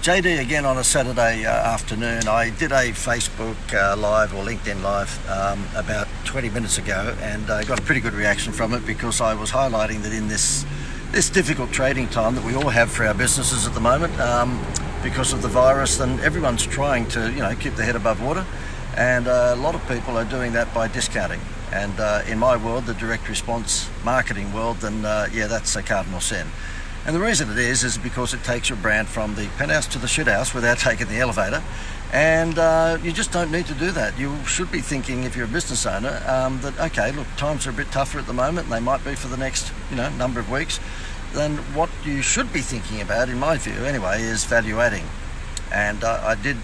JD again on a Saturday afternoon. I did a Facebook Live or LinkedIn Live about 20 minutes ago, and got a pretty good reaction from it because I was highlighting that in this difficult trading time that we all have for our businesses at the moment, because of the virus, then everyone's trying to keep their head above water, and a lot of people are doing that by discounting. And in my world, the direct response marketing world, then that's a cardinal sin. And the reason it is because it takes your brand from the penthouse to the shithouse without taking the elevator. And you just don't need to do that. You should be thinking, if you're a business owner, that, okay, look, times are a bit tougher at the moment, and they might be for the next, number of weeks. Then what you should be thinking about, in my view anyway, is value adding. And I did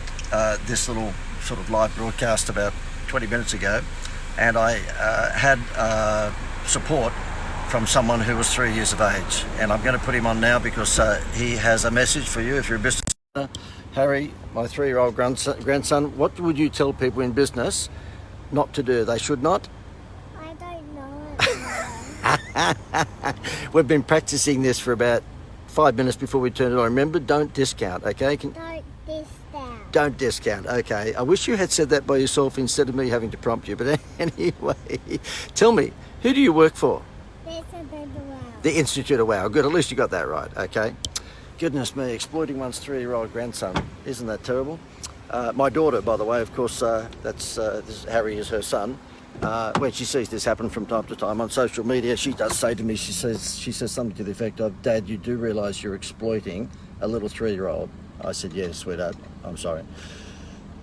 this little sort of live broadcast about 20 minutes ago, and I had support from someone who was 3 years of age, and I'm going to put him on now because he has a message for you if you're a business owner. Harry, my 3-year-old grandson, what would you tell people in business not to do? They should not? I don't know. We've been practicing this for about 5 minutes before we turned it on. Remember, don't discount, okay? Don't discount. Don't discount, okay. I wish you had said that by yourself instead of me having to prompt you. But anyway, tell me, who do you work for? The Institute of Wow. Good, at least you got that right, okay? Goodness me, exploiting one's 3-year-old grandson. Isn't that terrible? My daughter, by the way, of course, Harry is her son. When she sees this happen from time to time on social media, she does say to me, she says something to the effect of, Dad, you do realise you're exploiting a little 3-year-old? I said, yes, sweetheart, I'm sorry.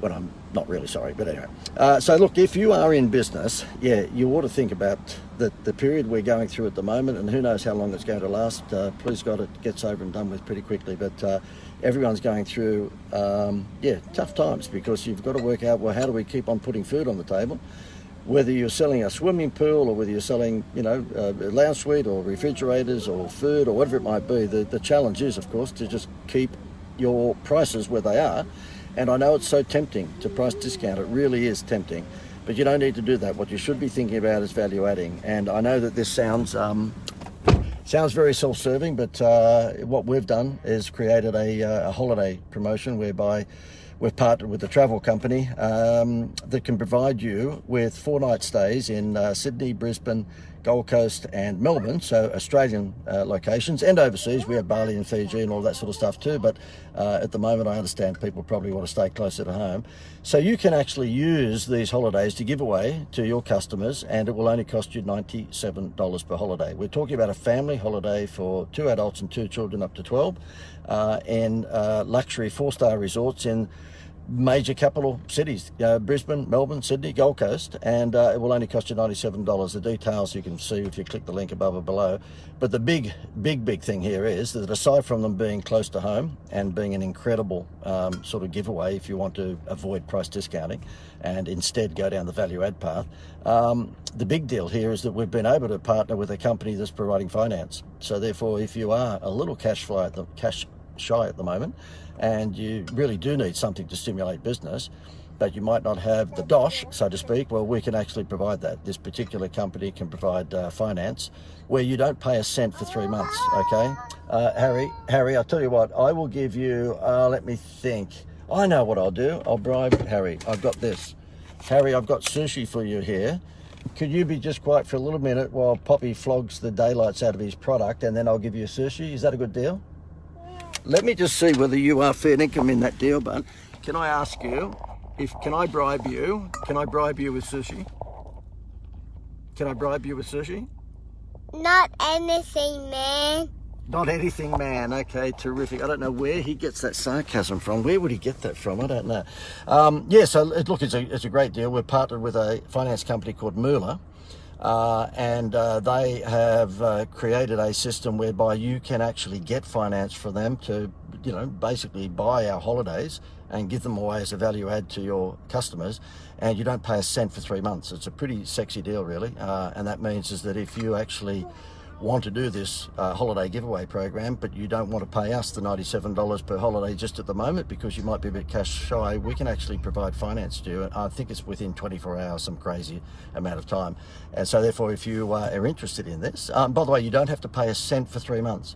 Well, I'm not really sorry, but anyway. So look, if you are in business, you ought to think about the period we're going through at the moment, and who knows how long it's going to last. Please God, it gets over and done with pretty quickly, but everyone's going through, tough times, because you've got to work out, well, how do we keep on putting food on the table? Whether you're selling a swimming pool or whether you're selling, a lounge suite or refrigerators or food or whatever it might be, the challenge is, of course, to just keep your prices where they are. And I know it's so tempting to price discount. It really is tempting, but you don't need to do that. What you should be thinking about is value adding. And I know that this sounds very self-serving, but what we've done is created a holiday promotion whereby we've partnered with a travel company that can provide you with 4-night stays in Sydney, Brisbane, Gold Coast and Melbourne, so Australian locations, and overseas. We have Bali and Fiji and all that sort of stuff too, but at the moment I understand people probably want to stay closer to home. So you can actually use these holidays to give away to your customers, and it will only cost you $97 per holiday. We're talking about a family holiday for 2 adults and 2 children up to 12 in luxury 4-star resorts in major capital cities, Brisbane, Melbourne, Sydney, Gold Coast, and it will only cost you $97. The details you can see if you click the link above or below. But the big thing here is that aside from them being close to home and being an incredible sort of giveaway if you want to avoid price discounting and instead go down the value add path, the big deal here is that we've been able to partner with a company that's providing finance. So therefore, if you are a little cash shy at the moment, and you really do need something to stimulate business, but you might not have the dosh, so to speak, well, we can actually provide that. This particular company can provide finance where you don't pay a cent for 3 months, okay? Harry, I'll tell you what, I will give you, let me think. I know what I'll do. I'll bribe Harry. I've got this. Harry, I've got sushi for you here. Could you be just quiet for a little minute while Poppy flogs the daylights out of his product, and then I'll give you sushi? Is that a good deal? Let me just see whether you are fair income in that deal, but can I ask you, can I bribe you? Can I bribe you with sushi? Can I bribe you with sushi? Not anything, man. Not anything, man. Okay, terrific. I don't know where he gets that sarcasm from. Where would he get that from? I don't know. So look, it's a great deal. We're partnered with a finance company called Moolah. And they have created a system whereby you can actually get finance for them to, basically buy our holidays and give them away as a value add to your customers, and you don't pay a cent for 3 months. It's a pretty sexy deal, really, and that means is that if you actually want to do this holiday giveaway program, but you don't want to pay us the $97 per holiday just at the moment because you might be a bit cash shy, we can actually provide finance to you. I think it's within 24 hours, some crazy amount of time. And so therefore, if you are interested in this, by the way, you don't have to pay a cent for 3 months.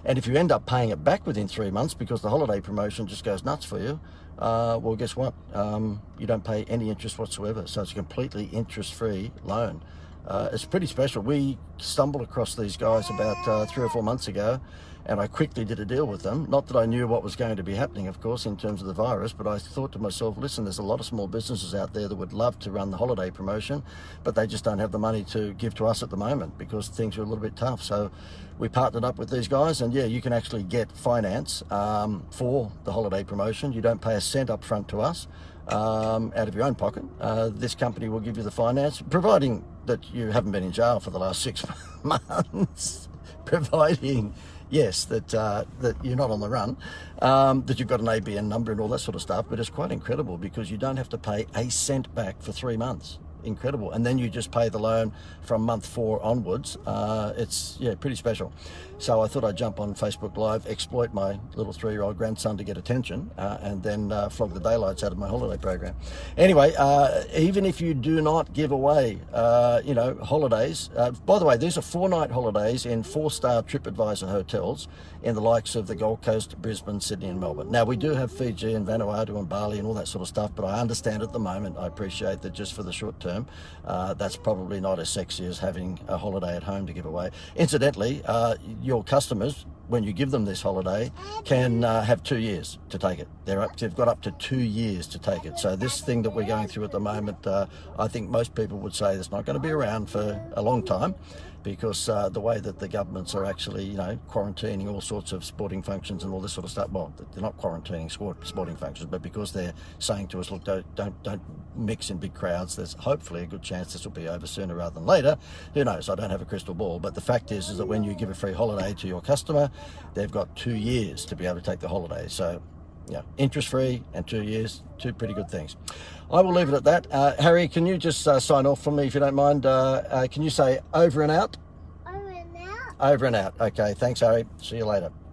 And if you end up paying it back within 3 months because the holiday promotion just goes nuts for you, well, guess what? You don't pay any interest whatsoever. So it's a completely interest-free loan. It's pretty special. We stumbled across these guys about 3 or 4 months ago, and I quickly did a deal with them. Not that I knew what was going to be happening, of course, in terms of the virus, but I thought to myself, listen, there's a lot of small businesses out there that would love to run the holiday promotion, but they just don't have the money to give to us at the moment because things are a little bit tough. So we partnered up with these guys, and yeah, you can actually get finance for the holiday promotion. You don't pay a cent up front to us out of your own pocket. This company will give you the finance, providing that you haven't been in jail for the last 6 months, providing, yes, that you're not on the run, that you've got an ABN number and all that sort of stuff. But it's quite incredible because you don't have to pay a cent back for 3 months. Incredible. And then you just pay the loan from month 4 onwards. It's pretty special. So I thought I'd jump on Facebook Live, exploit my little 3-year-old grandson to get attention, and then flog the daylights out of my holiday program. Anyway, even if you do not give away holidays, by the way, these are 4-night holidays in 4-star TripAdvisor hotels in the likes of the Gold Coast, Brisbane, Sydney and Melbourne. Now, we do have Fiji and Vanuatu and Bali and all that sort of stuff, but I understand at the moment, I appreciate that just for the short term, that's probably not as sexy as having a holiday at home to give away. Incidentally, your customers, when you give them this holiday, can have 2 years to take it. They've got up to 2 years to take it. So this thing that we're going through at the moment, I think most people would say it's not going to be around for a long time, because the way that the governments are actually, quarantining all sorts of sporting functions and all this sort of stuff. Well, they're not quarantining sporting functions, but because they're saying to us, look, don't mix in big crowds. There's hopefully a good chance this will be over sooner rather than later. Who knows? I don't have a crystal ball. But the fact is that when you give a free holiday to your customer, they've got 2 years to be able to take the holiday. So, interest-free and 2 years, 2 pretty good things. I will leave it at that. Harry, can you just sign off for me if you don't mind? Can you say over and out? Over and out. Over and out. Okay, thanks, Harry. See you later.